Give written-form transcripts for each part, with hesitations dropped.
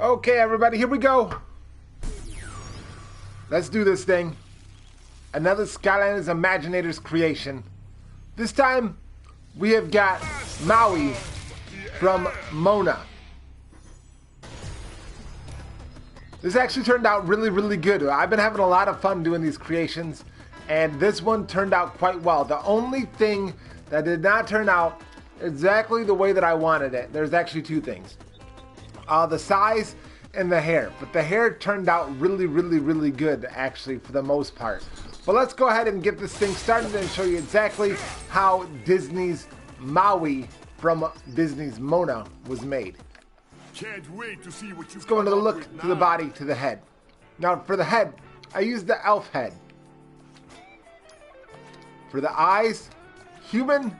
Okay, everybody, here we go. Let's do this thing. Another Skylanders Imaginators creation. This time, we have got Maui from Moana. This actually turned out really, really good. I've been having a lot of fun doing these creations, and this one turned out quite well. The only thing that did not turn out exactly the way that I wanted it, there's actually two things. The size and the hair. But the hair turned out really, really, really good, actually, for the most part. But let's go ahead and get this thing started and show you exactly how Disney's Maui from Disney's Moana was made. Can't wait to see what you Let's go into the look, to the body, to the head. Now, for the head, I used the elf head. For the eyes, human.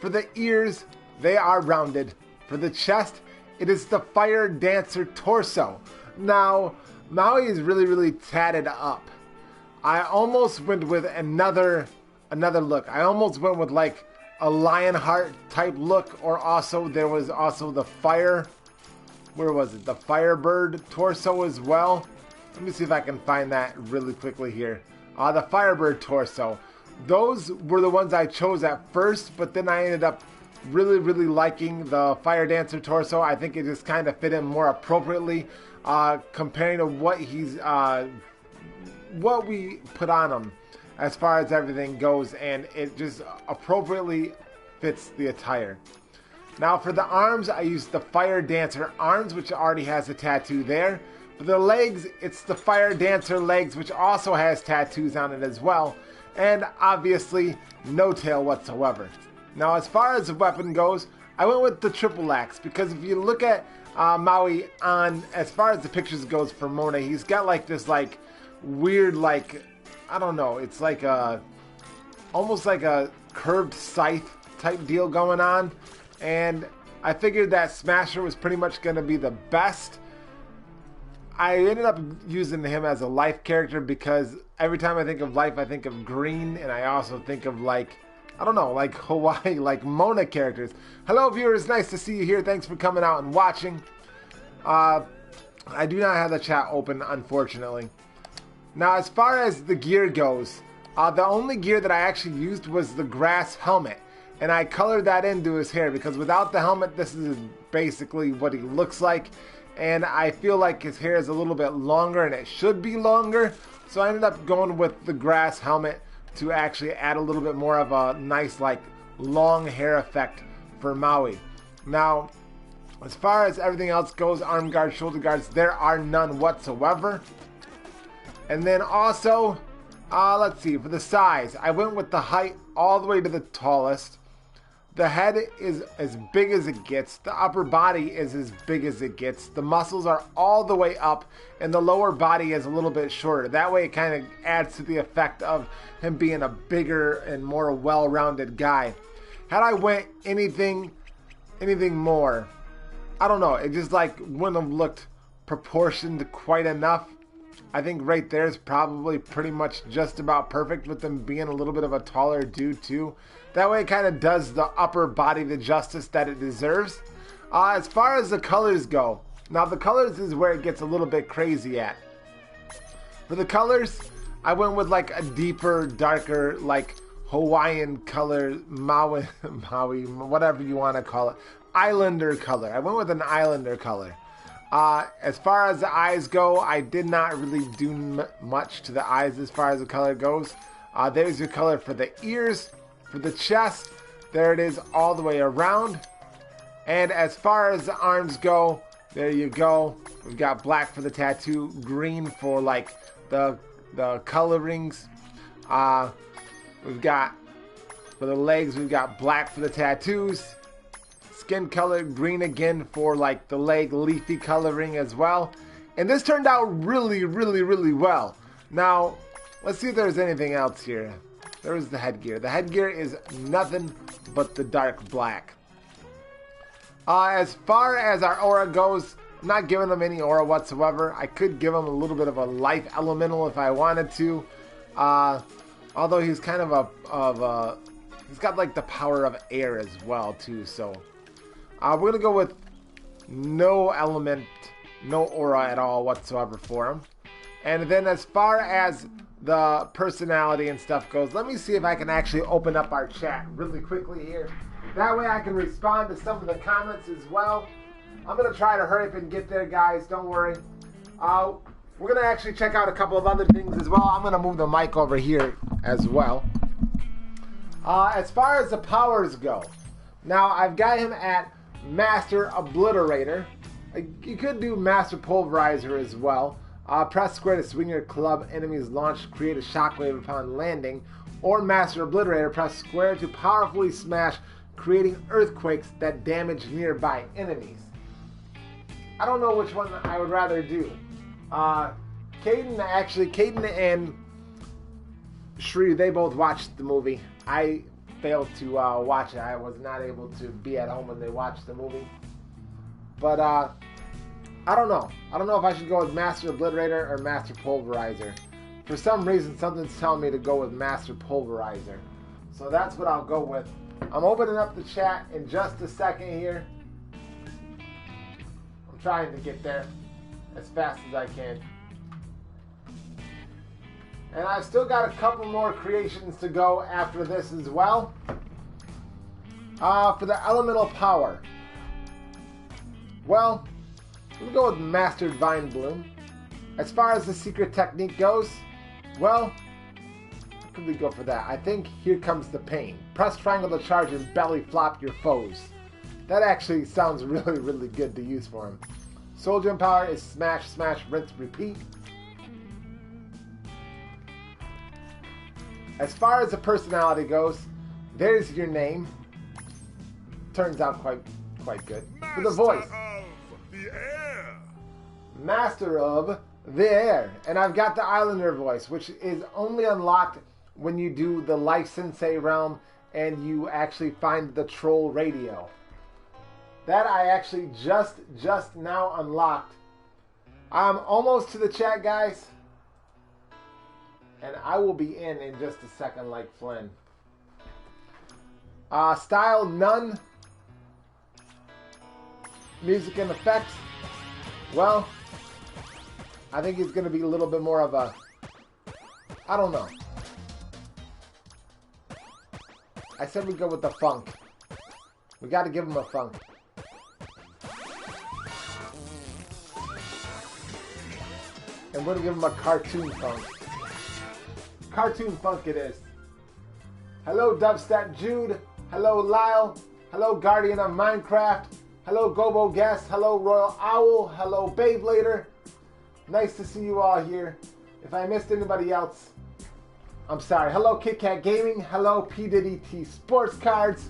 For the ears, they are rounded. For the chest, it is the fire dancer torso. Now, Maui is really, really tatted up. I almost went with another look. I almost went with like a Lionheart type look, or also there was also the fire. Where was it? The Firebird torso as well. Let me see if I can find that really quickly here. The Firebird torso. Those were the ones I chose at first, but then I ended up really, really liking the Fire Dancer torso. I think it just kind of fit him more appropriately, comparing to what what we put on him as far as everything goes, and it just appropriately fits the attire. Now for the arms, I used the Fire Dancer arms, which already has a tattoo there. For the legs, it's the Fire Dancer legs, which also has tattoos on it as well. And obviously, no tail whatsoever. Now, as far as the weapon goes, I went with the triple axe, because if you look at Maui on, as far as the pictures goes for Moana, he's got like this like weird, like, I don't know, it's like a, almost like a curved scythe type deal going on. And I figured that Smasher was pretty much going to be the best. I ended up using him as a life character because every time I think of life, I think of green, and I also think of like, I don't know, like Hawaii, like Moana characters. Hello viewers, nice to see you here. Thanks for coming out and watching. I do not have the chat open, unfortunately. Now, as far as the gear goes, the only gear that I actually used was the grass helmet. And I colored that into his hair because without the helmet, this is basically what he looks like. And I feel like his hair is a little bit longer, and it should be longer. So I ended up going with the grass helmet to actually add a little bit more of a nice, like, long hair effect for Maui. Now, as far as everything else goes, arm guards, shoulder guards, there are none whatsoever. And then also, let's see, for the size, I went with the height all the way to the tallest. The head is as big as it gets. The upper body is as big as it gets. The muscles are all the way up, and the lower body is a little bit shorter. That way it kind of adds to the effect of him being a bigger and more well-rounded guy. Had I went anything more, I don't know, it just like wouldn't have looked proportioned quite enough. I think right there is probably pretty much just about perfect, with them being a little bit of a taller dude too. That way it kind of does the upper body the justice that it deserves. As far as the colors go, now the colors is where it gets a little bit crazy at. For the colors, I went with like a deeper, darker, like Hawaiian color, Maui, whatever you want to call it. Islander color. I went with an Islander color. As far as the eyes go, I did not really do much to the eyes as far as the color goes. There's your color for the ears. For the chest, there it is all the way around. And as far as the arms go, there you go. We've got black for the tattoo, green for like the colorings. We've got, for the legs, we've got black for the tattoos. Skin color, green again for like the leg leafy coloring as well. And this turned out really, really, really well. Now, let's see if there's anything else here. There is the headgear. The headgear is nothing but the dark black. As far as our aura goes, I'm not giving him any aura whatsoever. I could give him a little bit of a life elemental if I wanted to. Although he's kind of he's got like the power of air as well too. So we're gonna go with no element no aura at all whatsoever for him. And then as far as the personality and stuff goes, let me see if I can actually open up our chat really quickly here. That way I can respond to some of the comments as well. I'm going to try to hurry up and get there, guys. Don't worry. We're going to actually check out a couple of other things as well. I'm going to move the mic over here as well. As far as the powers go, now I've got him at Master Obliterator. You could do Master Pulverizer as well. Press square to swing your club. Enemies launch, create a shockwave upon landing. Or Master Obliterator, press square to powerfully smash, creating earthquakes that damage nearby enemies. I don't know which one I would rather do. Caden and Shri, they both watched the movie. I failed to watch it. I was not able to be at home when they watched the movie. But I don't know. I don't know if I should go with Master Obliterator or Master Pulverizer. For some reason, something's telling me to go with Master Pulverizer. So that's what I'll go with. I'm opening up the chat in just a second here. I'm trying to get there as fast as I can. And I've still got a couple more creations to go after this as well. For the elemental power. Well, we'll go with Mastered Vine Bloom. As far as the secret technique goes, well, how could we go for that? I think Here Comes the Pain. Press triangle to charge and belly flop your foes. That actually sounds really, really good to use for him. Soldier Power is Smash, Smash, Rinse, Repeat. As far as the personality goes, there's your name. Turns out quite good. For the voice. The air. Master of the Air. And I've got the Islander voice, which is only unlocked when you do the Life Sensei realm and you actually find the troll radio. That I actually just now unlocked. I'm almost to the chat, guys. And I will be in just a second like Flynn. Style, none. Music and effects. Well, I think he's going to be a little bit more of a... I don't know. I said we go with the funk. We got to give him a funk. And we're going to give him a cartoon funk. Cartoon funk it is. Hello Dubstep Jude. Hello Lyle. Hello Guardian of Minecraft. Hello Gobo Guest. Hello Royal Owl. Hello Beyblader. Nice to see you all here. If I missed anybody else, I'm sorry. Hello Kit Kat Gaming. Hello P Diddy T Sports Cards.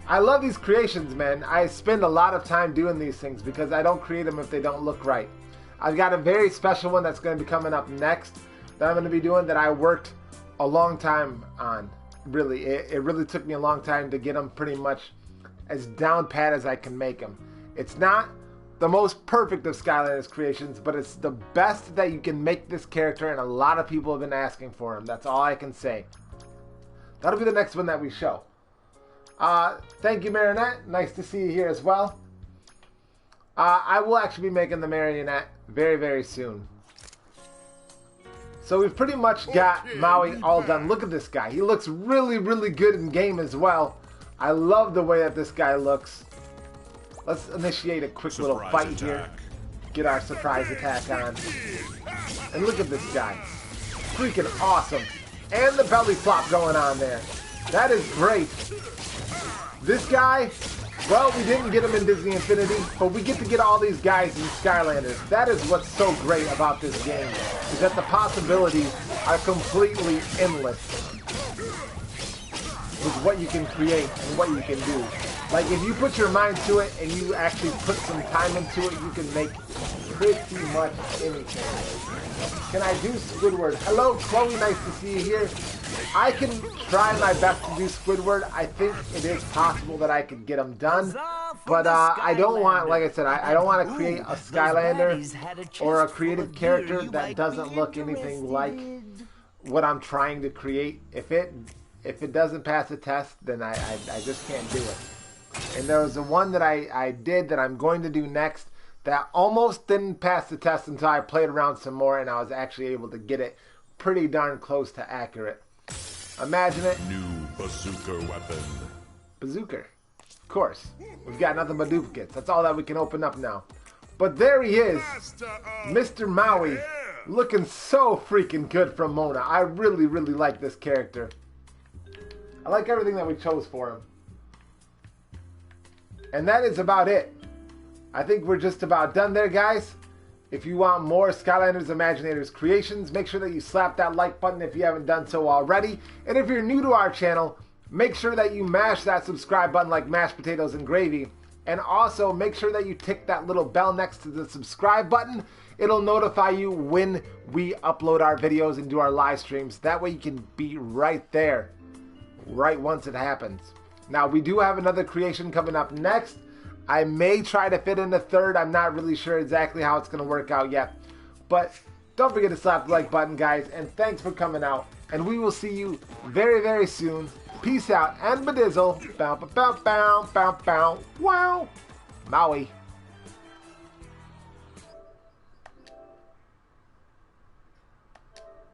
I love these creations, man. I spend a lot of time doing these things because I don't create them if they don't look right. I've got a very special one that's going to be coming up next that I'm going to be doing that I worked a long time on. Really, it really took me a long time to get them pretty much as down pat as I can make them. It's not the most perfect of Skylanders creations, but it's the best that you can make this character, and a lot of people have been asking for him. That's all I can say. That'll be the next one that we show. Thank you, Marinette. Nice to see you here as well. I will actually be making the Marionette very, very soon. So we've pretty much got Maui all done. Look at this guy. He looks really, really good in game as well. I love the way that this guy looks. Let's initiate a quick little fight here. Get our surprise attack on. And look at this guy. Freaking awesome. And the belly flop going on there. That is great. This guy, well, we didn't get him in Disney Infinity, but we get to get all these guys in Skylanders. That is what's so great about this game, is that the possibilities are completely endless with what you can create and what you can do. Like, if you put your mind to it and you actually put some time into it, you can make pretty much anything. Can I do Squidward? Hello, Chloe, nice to see you here. I can try my best to do Squidward. I think it is possible that I could get them done. But I don't want, like I said, I don't want to create a Skylander or a creative character that doesn't look anything like what I'm trying to create. If it doesn't pass the test, then I just can't do it. And there was the one that I did that I'm going to do next that almost didn't pass the test until I played around some more and I was actually able to get it pretty darn close to accurate. Imagine it. New bazooka weapon. Bazooka. Of course. We've got nothing but duplicates. That's all that we can open up now. But there he is. Mr. Maui. Looking so freaking good from Moana. I really, really like this character. I like everything that we chose for him. And that is about it. I think we're just about done there, guys. If you want more Skylanders Imaginators creations, make sure that you slap that like button if you haven't done so already. And if you're new to our channel, make sure that you mash that subscribe button like mashed potatoes and gravy. And also make sure that you tick that little bell next to the subscribe button. It'll notify you when we upload our videos and do our live streams. That way you can be right there, right once it happens. Now we do have another creation coming up next. I may try to fit in a third. I'm not really sure exactly how it's going to work out yet. But don't forget to slap the like button, guys. And thanks for coming out. And we will see you very, very soon. Peace out and badizzle. Bow, bow, bow, bow, bow, bow. Wow. Maui.